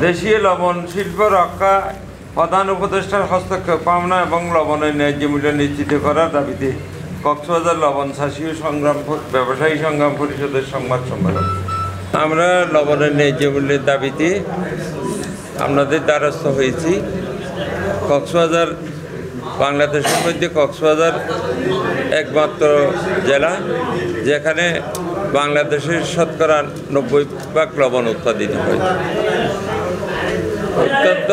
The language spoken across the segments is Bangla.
দেশীয় লবণ শিল্প রক্ষা প্রধান উপদেষ্টার হস্তক্ষেপ কামনা এবং লবণের ন্যায্য মূল্য নিশ্চিত করার দাবিতে কক্সবাজার লবণ চাষী সংগ্রাম ব্যবসায়ী সংগ্রাম পরিষদের সংবাদ সম্মেলন। আমরা লবণের ন্যায্য মূল্যের দাবিতে আপনাদের দ্বারস্থ হয়েছি। কক্সবাজার বাংলাদেশের মধ্যে কক্সবাজার একমাত্র জেলা যেখানে বাংলাদেশের শতকরা 90% লবণ উৎপাদিত হয়। অত্যন্ত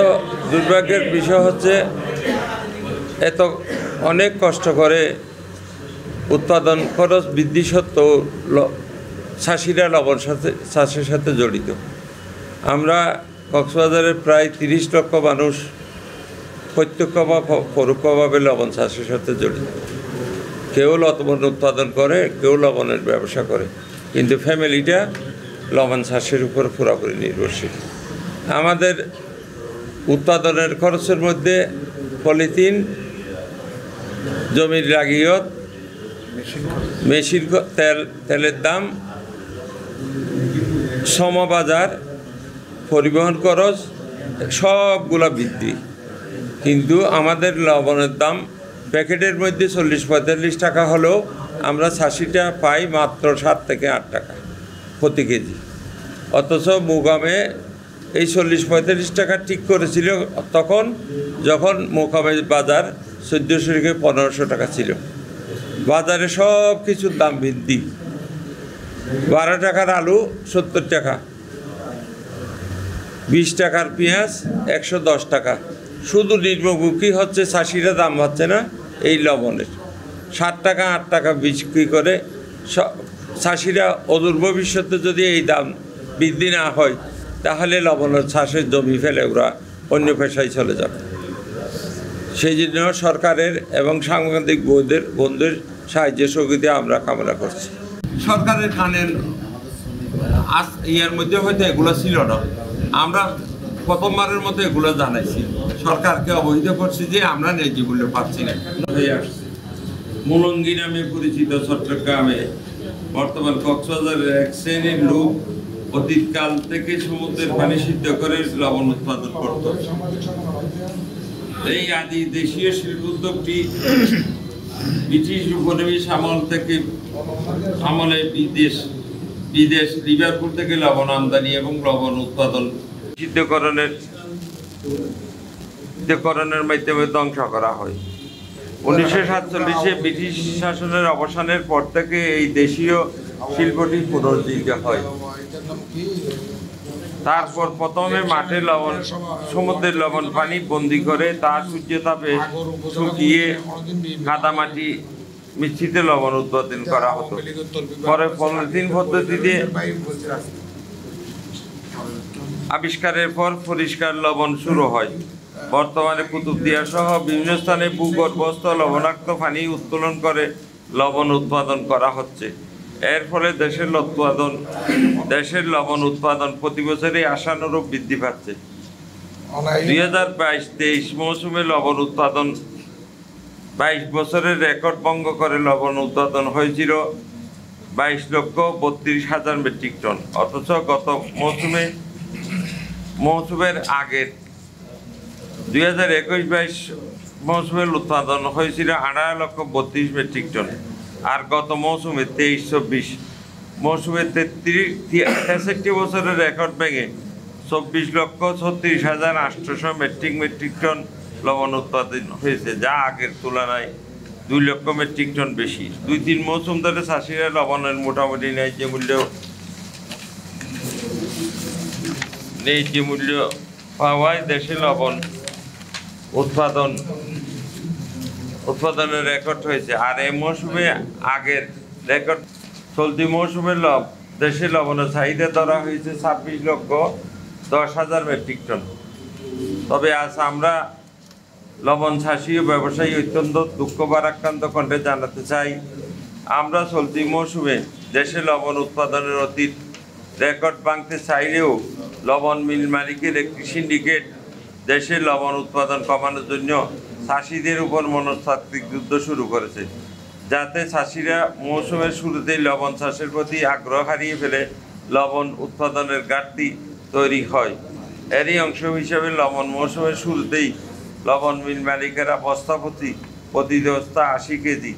দুর্ভাগ্যের বিষয় হচ্ছে এত অনেক কষ্ট করে উৎপাদন খরচ বৃদ্ধি সত্ত্বেও চাষিরা লবণ চাষের সাথে জড়িত। আমরা কক্সবাজারের প্রায় 30 লক্ষ মানুষ প্রত্যক্ষ বা পরোক্ষভাবে লবণ চাষের সাথে জড়িত। কেউ লবণ উৎপাদন করে, কেউ লবণের ব্যবসা করে, কিন্তু ফ্যামিলিটা লবণ চাষের উপর পুরোপুরি নির্ভরশীল। আমাদের উৎপাদনের খরচের মধ্যে পলিথিন, জমির লাগিয়ত, মেশিন তেলের দাম, সমবাজার, পরিবহন খরচ সবগুলো বৃদ্ধি, কিন্তু আমাদের লবণের দাম প্যাকেটের মধ্যে 40-45 টাকা হলেও আমরা চাষিটা পাই মাত্র 7 থেকে 8 টাকা প্রতি কেজি। অথচ মুকামে এই 40-45 টাকা ঠিক করেছিল তখন যখন মুকামে বাজার 1400 থেকে 1500 টাকা ছিল। বাজারে সব কিছুর দাম বৃদ্ধি। 12 টাকার আলু 70 টাকা, 20 টাকার পেঁয়াজ 110 টাকা। শুধু নির্মমুখী হচ্ছে চাষিরা, দাম হচ্ছে না এই লবণের। 7 টাকা 8 টাকা বিক্রি করে চাষিরা অদূর ভবিষ্যতে যদি এই দাম বৃদ্ধি না হয় তাহলে লবণের চাষের জমি ফেলে ওরা অন্য পেশায় চলে যাবে। সেই জন্য সরকারের এবং সাংবাদিক বন্ধুদের সাহায্য সহযোগিতা আমরা কামনা করছি। সরকারের কানের ইয়ার মধ্যে হয়তো এগুলো ছিল না, আমরা প্রথমবারের মতো এগুলো জানাইছি, সরকারকে অবহিত করছি যে আমরা ন্যায্য মূল্য পাচ্ছি না। হয়ে আসছে মুলঙ্গি নামে পরিচিত চট্টগ্রামে বর্তমান কক্সবাজারের এক শ্রেণীর লোক অতীতকাল থেকে সমুদ্রের পানি সিদ্ধ করে লবণ উৎপাদন করত। এই আদি দেশীয় শিল্প উদ্যোগটি ব্রিটিশ উপনিবেশ আমলে বিদেশ লিভারপুল থেকে লবণ আমদানি এবং লবণ উৎপাদন সিদ্ধকরণের মাধ্যমে ধ্বংস করা হয়। 1947-এ ব্রিটিশ শাসনের অবসানের পর থেকে এই দেশীয় শিল্পটি পুনরুজ্জীবিত হয়। তারপর প্রথমে মাঠে সমুদ্রের লবণ পানি বন্দি করে তা সূর্যতাপে শুকিয়ে কাদামাটি মিশ্রিত লবণ উৎপাদন করা হতো। পরে পলিথিন পদ্ধতিতে আবিষ্কারের পর পরিষ্কার লবণ শুরু হয়। বর্তমানে কুতুবদিয়া সহ বিভিন্ন স্থানে ভূগর্ভস্থ লবণাক্ত পানি উত্তোলন করে লবণ উৎপাদন করা হচ্ছে। এর ফলে দেশের লবণ উৎপাদন প্রতি বছরই আশানুরূপ বৃদ্ধি পাচ্ছে। 2022-23 মৌসুমে লবণ উৎপাদন 22 বছরের রেকর্ড ভঙ্গ করে লবণ উৎপাদন হয়েছিল 22,32,000 মেট্রিক টন। অথচ গত মৌসুমের আগের 2021-22 মৌসুমের উৎপাদন হয়েছিল 18,32,000 মেট্রিক টন। আর গত মৌসুমে 23-24 মৌসুমে 63 বছরের রেকর্ড ভেঙে 24,36,800 মেট্রিক টন লবণ উৎপাদন হয়েছে, যা আগের তুলনায় 2 লক্ষ মেট্রিক টন বেশি। 2-3 মৌসুম ধরে চাষিরা লবণের মোটামুটি ন্যায্য মূল্য পাওয়ায় দেশে লবণ উৎপাদনের রেকর্ড হয়েছে। আর এই মৌসুমে আগের রেকর্ড চলতি মৌসুমের দেশে লবণের চাহিদা ধরা হয়েছে 26,10,000 মেট্রিক টন। তবে আজ আমরা লবণ চাষী ও ব্যবসায়ী অত্যন্ত দুঃখ ভারাক্রান্ত কণ্ঠে জানাতে চাই, আমরা চলতি মৌসুমে দেশে লবণ উৎপাদনের অতীত রেকর্ড ভাঙতে চাইলেও লবণ মিল মালিকের একটি সিন্ডিকেট দেশে লবণ উৎপাদন কমানোর জন্য চাষিদের উপর মনস্তাত্ত্বিক যুদ্ধ শুরু করেছে, যাতে চাষিরা মৌসুমের শুরুতেই লবণ চাষের প্রতি আগ্রহ হারিয়ে ফেলে লবণ উৎপাদনের ঘাটতি তৈরি হয়। এরই অংশ হিসেবে লবণ মৌসুমের শুরুতেই লবণ মিল মালিকেরা প্রতি বস্তা 80 কেজি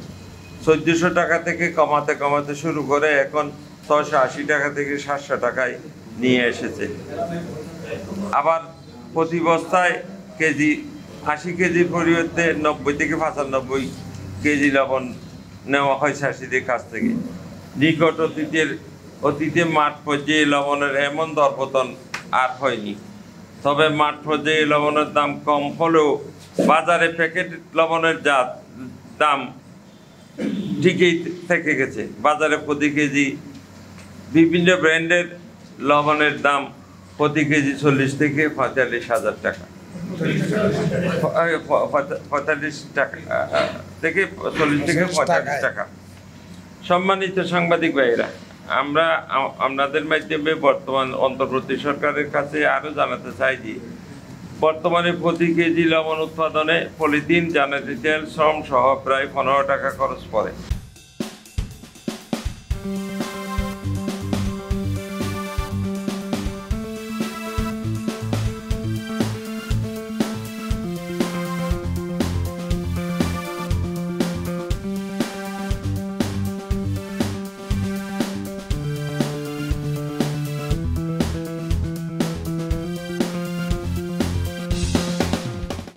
1400 টাকা থেকে কমাতে শুরু করে এখন 680 টাকা থেকে 700 টাকায় নিয়ে এসেছে। আবার প্রতি বস্তায় 80 কেজির পরিবর্তে 90 থেকে 95 কেজি লবণ নেওয়া হয় চাষিদের কাছ থেকে। নিকট অতীতে মাঠ পর্যায়ে লবণের এমন দরপতন আর হয়নি। তবে মাঠ পর্যায়ে লবণের দাম কম হলেও বাজারে প্যাকেট লবণের দাম ঠিকই থেকে গেছে। বাজারে প্রতি কেজি বিভিন্ন ব্র্যান্ডের লবণের দাম প্রতি কেজি 40 থেকে 45,000 টাকা, 45 টাকা থেকে 40 থেকে 45 টাকা। সম্মানিত সাংবাদিক ভাইয়েরা, আমরা আপনাদের মাধ্যমে বর্তমান অন্তর্বর্তী সরকারের কাছে আরও জানাতে চাই যে বর্তমানে প্রতি কেজি লবণ উৎপাদনে পলিথিন, জ্বালানি তেল, শ্রম সহ প্রায় 15 টাকা খরচ পড়ে।